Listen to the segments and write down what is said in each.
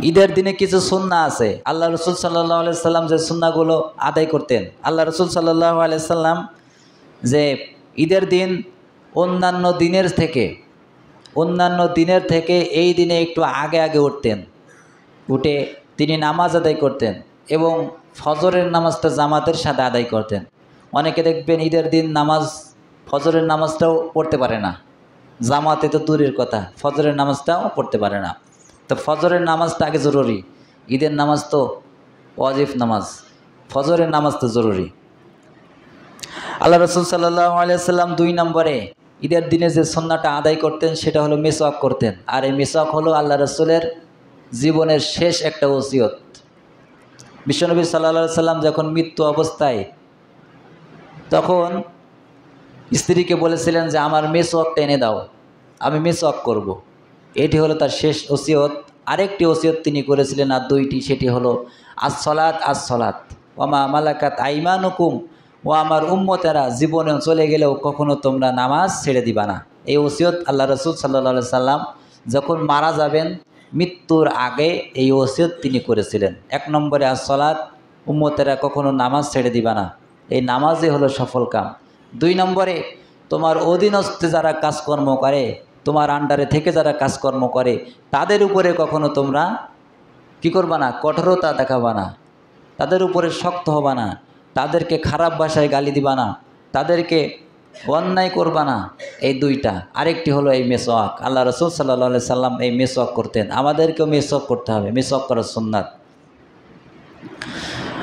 ঈদের দিনে কিছু সুন্নাহ আছে। আল্লাহ রসুল সাল্লাল্লাহু আলাইহি সাল্লাম যে সুন্নাহগুলো আদায় করতেন, আল্লাহ রসুল সাল্লাল্লাহু আলাইহি সাল্লাম যে ঈদের দিন অন্যান্য দিনের থেকে এই দিনে একটু আগে আগে উঠতেন, উঠে তিনি নামাজ আদায় করতেন এবং ফজরের নামাজটা জামাতের সাথে আদায় করতেন। অনেকে দেখবেন ঈদের দিন ফজরের নামাজটাও পড়তে পারে না, জামাতে তো দূরের কথা, ফজরের নামাজটাও পড়তে পারে না। তো ফজরের নামাজটা আগে জরুরি, ঈদের নামাজ তো ওয়াজিব নামাজ, ফজরের নামাজ তো জরুরি। আল্লাহ রসুল সাল্লাল্লাহু আলাইহি সাল্লাম 2 নম্বরে ঈদের দিনে যে সুন্নাহটা আদায় করতেন সেটা হলো মিসওয়াক করতেন। আর এই মিসওয়াক হলো আল্লাহ রসুলের জীবনের শেষ একটা ওসিয়ত। বিশ্বনবী সাল্লাল্লাহু আলাইহি সাল্লাম যখন মৃত্যু অবস্থায়, তখন স্ত্রীকে বলেছিলেন যে আমার মিসওয়াকটা এনে দাও, আমি মিসওয়াক করব। এটি হলো তার শেষ ওসিয়ত। আরেকটি ওসিয়ত তিনি করেছিলেন, আর 2টি, সেটি হলো আস-সলাত ওয়া মা মালাকাত আইমানুকুম, ও আমার উম্মতেরা জীবনে চলে গেলেও কখনো তোমরা নামাজ ছেড়ে দিবা না। এই ওসিয়ত আল্লাহ রসুল সাল্লাল্লাহু আলাইহি সাল্লাম যখন মারা যাবেন, মৃত্যুর আগে এই ওসিয়ত তিনি করেছিলেন। 1 নম্বরে আস-সলাত, উম্মতেরা কখনো নামাজ ছেড়ে দিবা না, এই নামাজই হলো সফল কাম। 2 নম্বরে তোমার অধীনস্থে যারা কাজকর্ম করে, তোমার আন্ডারে থেকে যারা কাজকর্ম করে, তাদের উপরে কখনো তোমরা কি করবা না, কঠোরতা দেখাবা না, তাদের উপরে শক্ত হবা না, তাদেরকে খারাপ ভাষায় গালি দিবা না, তাদেরকে অন্যায় করবা না। এই 2টা। আরেকটি হলো এই মিসওয়াক। আল্লাহ রসুল সাল্লাল্লাহু আলাইহি সাল্লাম এই মিসওয়াক করতেন, আমাদেরকেও মিসওয়াক করতে হবে, মিসওয়াক করার সুন্নাত।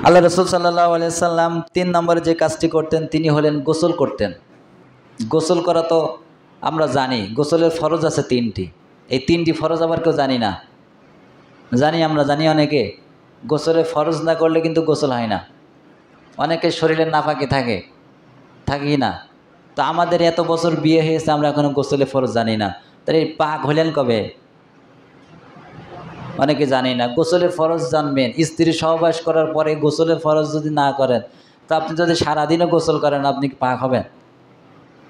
আল্লাহ রসুল সাল্লাল্লাহু আলাইহি সাল্লাম 3 নম্বরে যে কাজটি করতেন তিনি হলেন গোসল করতেন। গোসল করা তো আমরা জানি, গোসলের ফরজ আছে 3টি। এই 3টি ফরজ আবার কেউ জানি না, আমরা জানি অনেকে। গোসলের ফরজ না করলে কিন্তু গোসল হয় না। অনেকের শরীরে নাপাকি থাকি না। তো আমাদের এত বছর বিয়ে হয়েছে, আমরা এখনো গোসলের ফরজ জানি না। তাহলে পাক হলেন কবে? অনেকে জানি না। গোসলের ফরজ জানবেন, স্ত্রী সহবাস করার পরে গোসলের ফরজ যদি না করেন, তো আপনি যদি সারাদিনও গোসল করেন, আপনি কি পাক হবেন?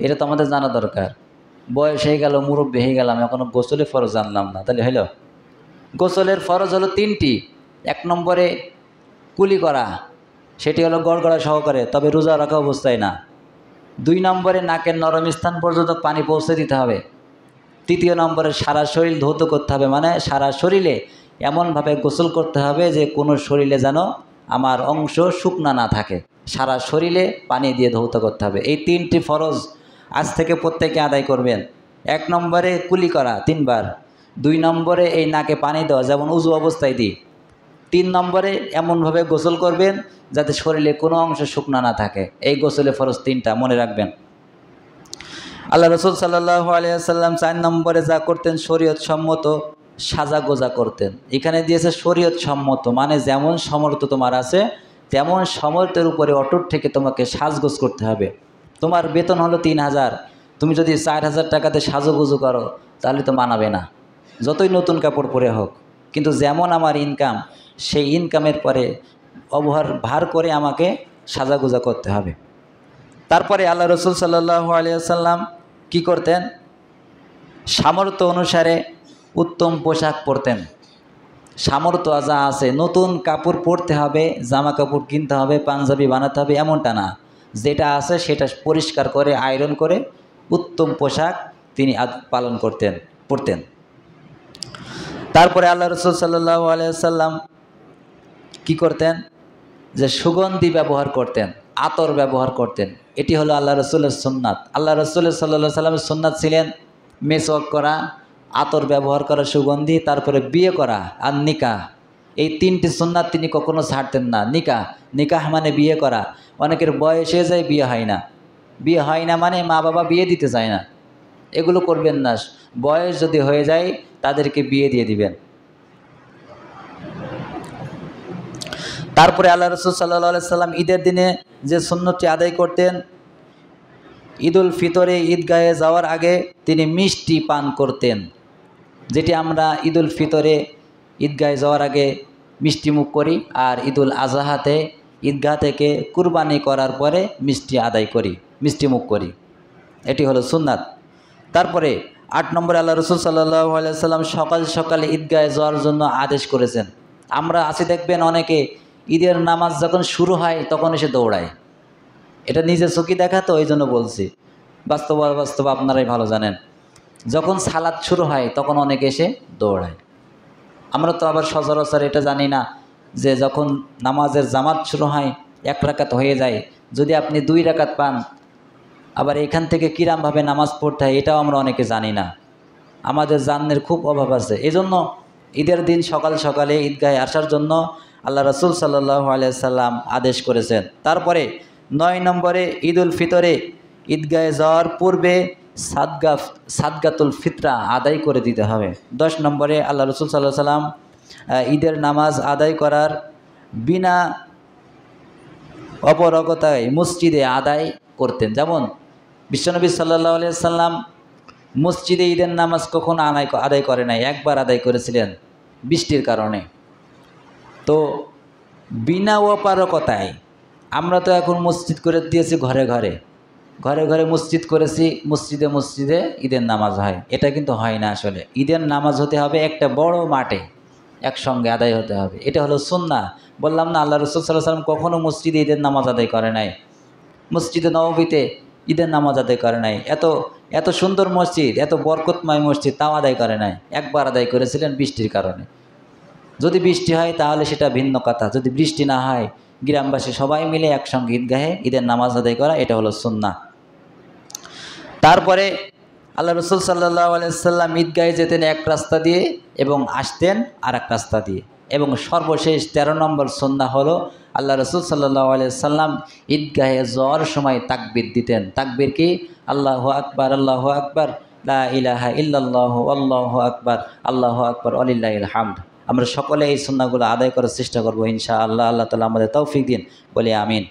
এটা তো আমাদের জানা দরকার। বয়স হয়ে গেল, মুরব্বী হয়ে গেলাম, এখনো গোসলের ফরজ জানলাম না, তাহলে হলো? গোসলের ফরজ হলো 3টি। 1 নম্বরে কুলি করা, সেটি হলো গড়গড়া সহকারে, তবে রোজা রাখা অবস্থায় না। 2 নম্বরে নাকের নরম স্থান পর্যন্ত পানি পৌঁছে দিতে হবে। 3 নম্বরে সারা শরীর ধৌত করতে হবে, মানে সারা শরীরে এমনভাবে গোসল করতে হবে যে কোনো শরীরে যেন আমার অংশ শুকনা না থাকে, সারা শরীরে পানি দিয়ে ধৌত করতে হবে। এই 3টি ফরজ আজ থেকে প্রত্যেকে আদায় করবেন। 1 নম্বরে কুলি করা 3 বার, 2 নম্বরে এই নাকে পানি দেওয়া, যেমন উজু অবস্থায় দিই। 3 নম্বরে এমনভাবে গোসল করবেন যাতে শরীরে কোনো অংশ শুকনা না থাকে। এই গোসলের ফরজ 3টা, মনে রাখবেন। আল্লাহ রসুল সাল্লাল্লাহু আলাইহি সাল্লাম 4 নম্বরে যা করতেন, শরীয়ত সম্মত সাজা গোজা করতেন। এখানে দিয়েছে শরীয়ত সম্মত, মানে যেমন সমর্থ তোমার আছে তেমন সমর্থের উপরে অটুট থেকে তোমাকে সাজগোজ করতে হবে। তোমার বেতন হলো 3000, তুমি যদি 4000 টাকাতে সাজুগুজু করো তাহলে তো মানাবে না, যতই নতুন কাপড় পরে হোক। কিন্তু যেমন আমার ইনকাম, সেই ইনকামের পরে ভার করে আমাকে সাজাগোজা করতে হবে। তারপরে আল্লাহ রসুল সাল্লাল্লাহু আলাইহি সাল্লাম কী করতেন? সামর্থ্য অনুসারে উত্তম পোশাক পরতেন। সামর্থ্য যা আছে, নতুন কাপড় পরতে হবে, জামা কাপড় কিনতে হবে, পাঞ্জাবি বানাতে হবে, এমনটা না। যেটা আছে সেটা পরিষ্কার করে আয়রন করে উত্তম পোশাক তিনি পরতেন। তারপরে আল্লাহ রসুল সাল্লাল্লাহু আলাইহি সাল্লাম কী করতেন? যে সুগন্ধি ব্যবহার করতেন, আতর ব্যবহার করতেন। এটি হলো আল্লাহ রসুলের সুন্নাত। আল্লাহ রসুলের সাল্লাল্লাহু আলাইহি সাল্লামের সুন্নাত ছিলেন মেসওয়াক করা, আতর ব্যবহার করা, সুগন্ধি, তারপরে বিয়ে করা আর নিকাহ। এই 3টি সুন্নাত তিনি কখনো ছাড়তেন না। নিকাহ মানে বিয়ে করা। অনেকের বয়স হয়ে যায়, বিয়ে হয় না মানে মা বাবা বিয়ে দিতে চায় না, এগুলো করবেন না। বয়স যদি হয়ে যায় তাদেরকে বিয়ে দিয়ে দিবেন। তারপরে আল্লাহ রসুল সাল্লাল্লাহু আলাইহি সাল্লাম ঈদের দিনে যে সুন্নতটি আদায় করতেন, ঈদুল ফিতরে ঈদগাহে যাওয়ার আগে তিনি মিষ্টি পান করতেন। যেটি আমরা ঈদুল ফিতরে ঈদগাহে যাওয়ার আগে মিষ্টি মুখ করি, আর ঈদুল আজহাতে ঈদগাহ থেকে কুরবানি করার পরে মিষ্টি মুখ করি। এটি হলো সুন্নাত। তারপরে 8 নম্বরে আল্লাহ রসুল সাল্লাল্লাহু আলাইহি সাল্লাম সকাল সকালে ঈদগাহে যাওয়ার জন্য আদেশ করেছেন। আমরা আছি দেখবেন অনেকে ঈদের নামাজ যখন শুরু হয় তখন এসে দৌড়ায়। এটা নিজের চোখে দেখা, তো এই জন্য বলছি, বাস্তব বাস্তব আপনারাই ভালো জানেন। যখন সালাত শুরু হয় তখন অনেকে এসে দৌড়ায়। আমরা তো আবার সচরাচর এটা জানি না যে যখন নামাজের জামাত শুরু হয় 1 রাকাত হয়ে যায়, যদি আপনি 2 রাকাত পান, আবার এখান থেকে কিরামভাবে নামাজ পড়তে হয় এটাও আমরা অনেকে জানি না। আমাদের জান্নের খুব অভাব আছে। এজন্য ঈদের দিন সকাল সকালে ঈদগাহে আসার জন্য আল্লাহ রসুল সাল্লাল্লাহু আলাইহি সাল্লাম আদেশ করেছেন। তারপরে 9 নম্বরে ঈদুল ফিতরে ঈদগাহে যাওয়ার পূর্বে সাদগাতুল ফিতরা আদায় করে দিতে হবে। 10 নম্বরে আল্লাহ রসুল সাল্লাল্লাহু আলাইহি সাল্লাম ঈদের নামাজ আদায় করার বিনা অপরগতায় মসজিদে আদায় করতেন। যেমন বিশ্বনবী সাল্লাল্লাহু আলাইহি সাল্লাম মসজিদে ঈদের নামাজ কখনো আদায় করে নাই, একবার আদায় করেছিলেন বৃষ্টির কারণে। তো বিনা অপারগতায় আমরা তো এখন মসজিদ করে দিয়েছি, ঘরে ঘরে ঘরে ঘরে মসজিদ করেছি, মসজিদে মসজিদে ঈদের নামাজ হয়। এটা কিন্তু হয় না। আসলে ঈদের নামাজ হতে হবে একটা বড় মাঠে, একসঙ্গে আদায় হতে হবে। এটা হলো সুন্নাহ। বললাম না, আল্লাহ রসুল সাল্লাল্লাহু আলাইহি সাল্লাম কখনো মসজিদে ঈদের নামাজ আদায় করে নাই, মসজিদে নববীতে ঈদের নামাজ আদায় করে নাই। এত সুন্দর মসজিদ, এত বরকতময় মসজিদ, তাও আদায় করে নাই। একবার আদায় করেছিলেন বৃষ্টির কারণে। যদি বৃষ্টি হয় তাহলে সেটা ভিন্ন কথা, যদি বৃষ্টি না হয় গ্রামবাসী সবাই মিলে একসঙ্গে ঈদগাহে ঈদের নামাজ আদায় করা, এটা হলো সুন্নাহ। তারপরে আল্লাহ রসুল সাল্লাল্লাহু আলাইহি সাল্লাম ঈদগাহে যেতেন এক রাস্তা দিয়ে এবং আসতেন আর এক রাস্তা দিয়ে। এবং সর্বশেষ 13 নম্বর সুন্নাহ হলো আল্লাহ রসুল সাল্লাল্লাহু আলাইহি সাল্লাম ঈদগাহে যাওয়ার সময় তাকবীর দিতেন। তাকবীর কি? আল্লাহু আকবার, আল্লাহু আকবার, লা ইলাহা ইল্লাল্লাহু, আল্লাহু আকবার, আল্লাহু আকবার, ওয়ালিল্লাহিল হামদ। আমরা সকলে এই সুন্নাহগুলো আদায় করার চেষ্টা করব ইনশাআল্লাহ। আল্লাহ তাআলা আমাদের তৌফিক দিন, বলি আমিন।